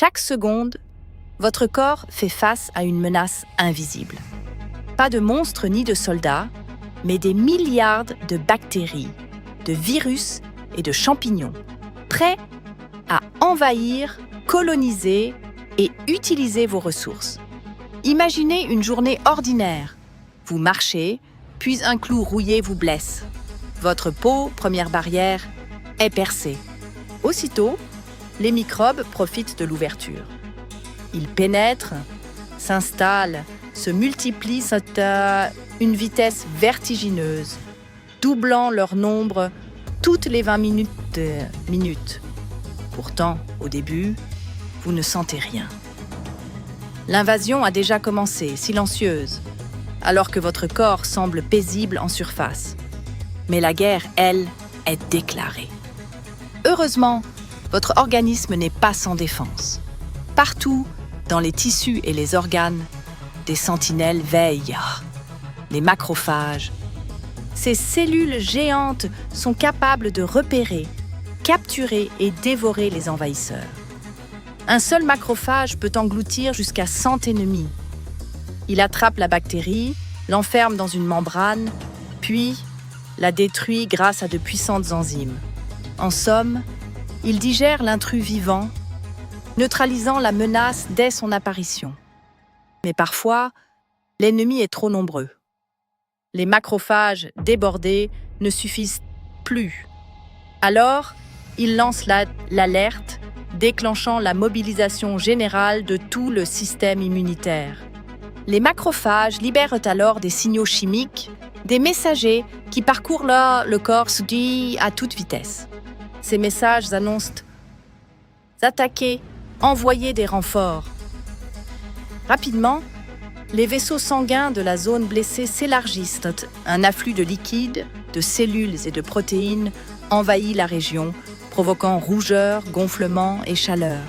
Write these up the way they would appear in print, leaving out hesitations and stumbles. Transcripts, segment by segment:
Chaque seconde, votre corps fait face à une menace invisible. Pas de monstres ni de soldats, mais des milliards de bactéries, de virus et de champignons, prêts à envahir, coloniser et utiliser vos ressources. Imaginez une journée ordinaire. Vous marchez, puis un clou rouillé vous blesse. Votre peau, première barrière, est percée. Aussitôt, les microbes profitent de l'ouverture. Ils pénètrent, s'installent, se multiplient à une vitesse vertigineuse, doublant leur nombre toutes les 20 minutes. Pourtant, au début, vous ne sentez rien. L'invasion a déjà commencé, silencieuse, alors que votre corps semble paisible en surface. Mais la guerre, elle, est déclarée. Heureusement, votre organisme n'est pas sans défense. Partout, dans les tissus et les organes, des sentinelles veillent. Les macrophages. Ces cellules géantes sont capables de repérer, capturer et dévorer les envahisseurs. Un seul macrophage peut engloutir jusqu'à 100 ennemis. Il attrape la bactérie, l'enferme dans une membrane, puis la détruit grâce à de puissantes enzymes. En somme, il digère l'intrus vivant, neutralisant la menace dès son apparition. Mais parfois, l'ennemi est trop nombreux. Les macrophages débordés ne suffisent plus. Alors, il lance l'alerte, déclenchant la mobilisation générale de tout le système immunitaire. Les macrophages libèrent alors des signaux chimiques, des messagers qui parcourent le corps à toute vitesse. Ces messages annoncent attaquer, envoyer des renforts. Rapidement, les vaisseaux sanguins de la zone blessée s'élargissent. Un afflux de liquide, de cellules et de protéines envahit la région, provoquant rougeur, gonflement et chaleur.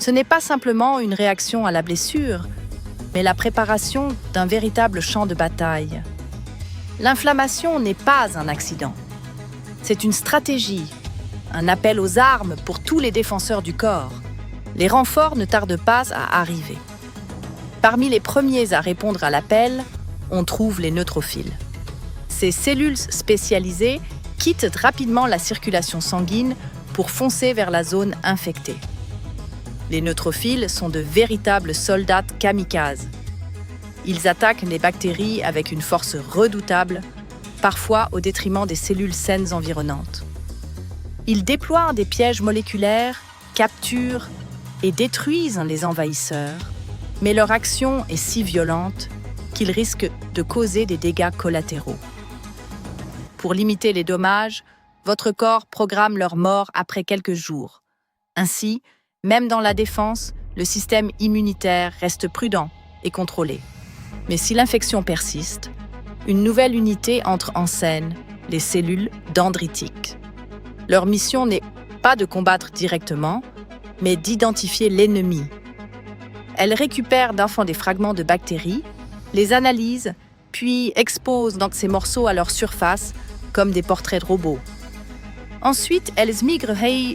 Ce n'est pas simplement une réaction à la blessure, mais la préparation d'un véritable champ de bataille. L'inflammation n'est pas un accident. C'est une stratégie, un appel aux armes pour tous les défenseurs du corps. Les renforts ne tardent pas à arriver. Parmi les premiers à répondre à l'appel, on trouve les neutrophiles. Ces cellules spécialisées quittent rapidement la circulation sanguine pour foncer vers la zone infectée. Les neutrophiles sont de véritables soldats kamikazes. Ils attaquent les bactéries avec une force redoutable, parfois au détriment des cellules saines environnantes. Ils déploient des pièges moléculaires, capturent et détruisent les envahisseurs, mais leur action est si violente qu'ils risquent de causer des dégâts collatéraux. Pour limiter les dommages, votre corps programme leur mort après quelques jours. Ainsi, même dans la défense, le système immunitaire reste prudent et contrôlé. Mais si l'infection persiste, une nouvelle unité entre en scène, les cellules dendritiques. Leur mission n'est pas de combattre directement, mais d'identifier l'ennemi. Elles récupèrent d'enfants des fragments de bactéries, les analysent, puis exposent donc ces morceaux à leur surface comme des portraits de robots. Ensuite, elles migrent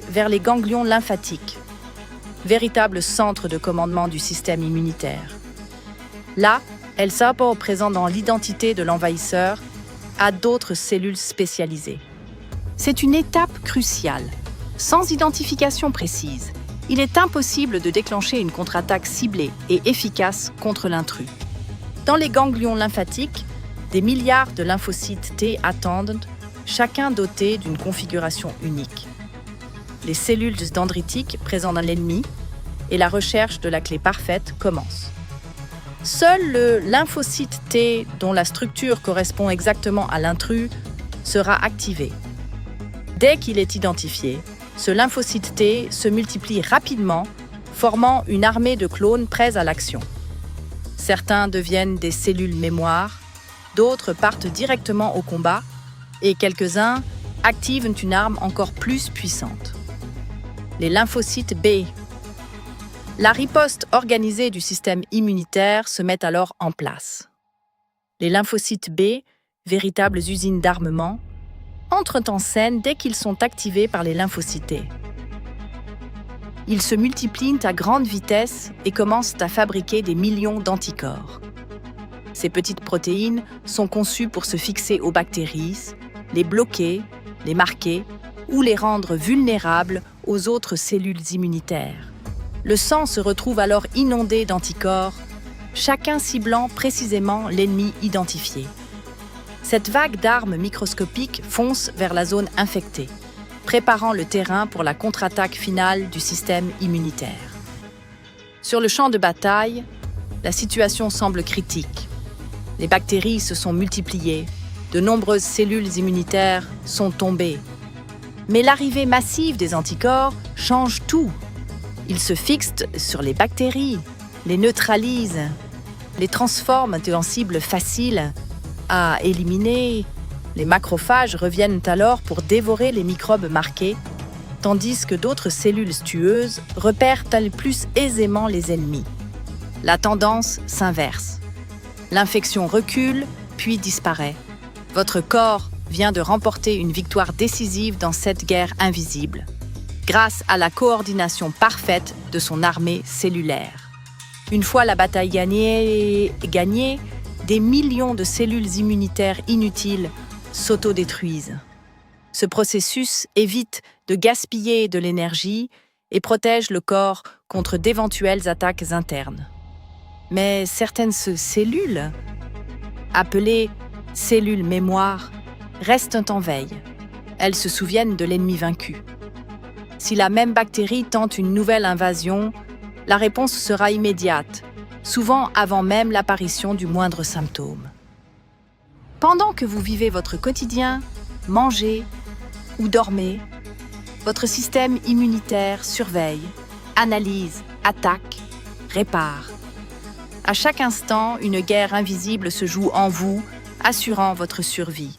vers les ganglions lymphatiques, véritable centre de commandement du système immunitaire. Là, elles s'apportent présent dans l'identité de l'envahisseur à d'autres cellules spécialisées. C'est une étape cruciale. Sans identification précise, il est impossible de déclencher une contre-attaque ciblée et efficace contre l'intrus. Dans les ganglions lymphatiques, des milliards de lymphocytes T attendent, chacun doté d'une configuration unique. Les cellules dendritiques présentes dans l'ennemi et la recherche de la clé parfaite commence. Seul le lymphocyte T, dont la structure correspond exactement à l'intrus, sera activé. Dès qu'il est identifié, ce lymphocyte T se multiplie rapidement, formant une armée de clones prêts à l'action. Certains deviennent des cellules mémoire, d'autres partent directement au combat, et quelques-uns activent une arme encore plus puissante. Les lymphocytes B. La riposte organisée du système immunitaire se met alors en place. Les lymphocytes B, véritables usines d'armement, entrent en scène dès qu'ils sont activés par les lymphocytes T. Ils se multiplient à grande vitesse et commencent à fabriquer des millions d'anticorps. Ces petites protéines sont conçues pour se fixer aux bactéries, les bloquer, les marquer ou les rendre vulnérables aux autres cellules immunitaires. Le sang se retrouve alors inondé d'anticorps, chacun ciblant précisément l'ennemi identifié. Cette vague d'armes microscopiques fonce vers la zone infectée, préparant le terrain pour la contre-attaque finale du système immunitaire. Sur le champ de bataille, la situation semble critique. Les bactéries se sont multipliées, de nombreuses cellules immunitaires sont tombées. Mais l'arrivée massive des anticorps change tout. Ils se fixent sur les bactéries, les neutralisent, les transforment en cibles faciles à éliminer. Les macrophages reviennent alors pour dévorer les microbes marqués, tandis que d'autres cellules tueuses repèrent-elles plus aisément les ennemis. La tendance s'inverse. L'infection recule, puis disparaît. Votre corps vient de remporter une victoire décisive dans cette guerre invisible, grâce à la coordination parfaite de son armée cellulaire. Une fois la bataille gagnée, des millions de cellules immunitaires inutiles s'autodétruisent. Ce processus évite de gaspiller de l'énergie et protège le corps contre d'éventuelles attaques internes. Mais certaines cellules, appelées cellules mémoire, restent en veille. Elles se souviennent de l'ennemi vaincu. Si la même bactérie tente une nouvelle invasion, la réponse sera immédiate, souvent avant même l'apparition du moindre symptôme. Pendant que vous vivez votre quotidien, mangez ou dormez, votre système immunitaire surveille, analyse, attaque, répare. À chaque instant, une guerre invisible se joue en vous, assurant votre survie.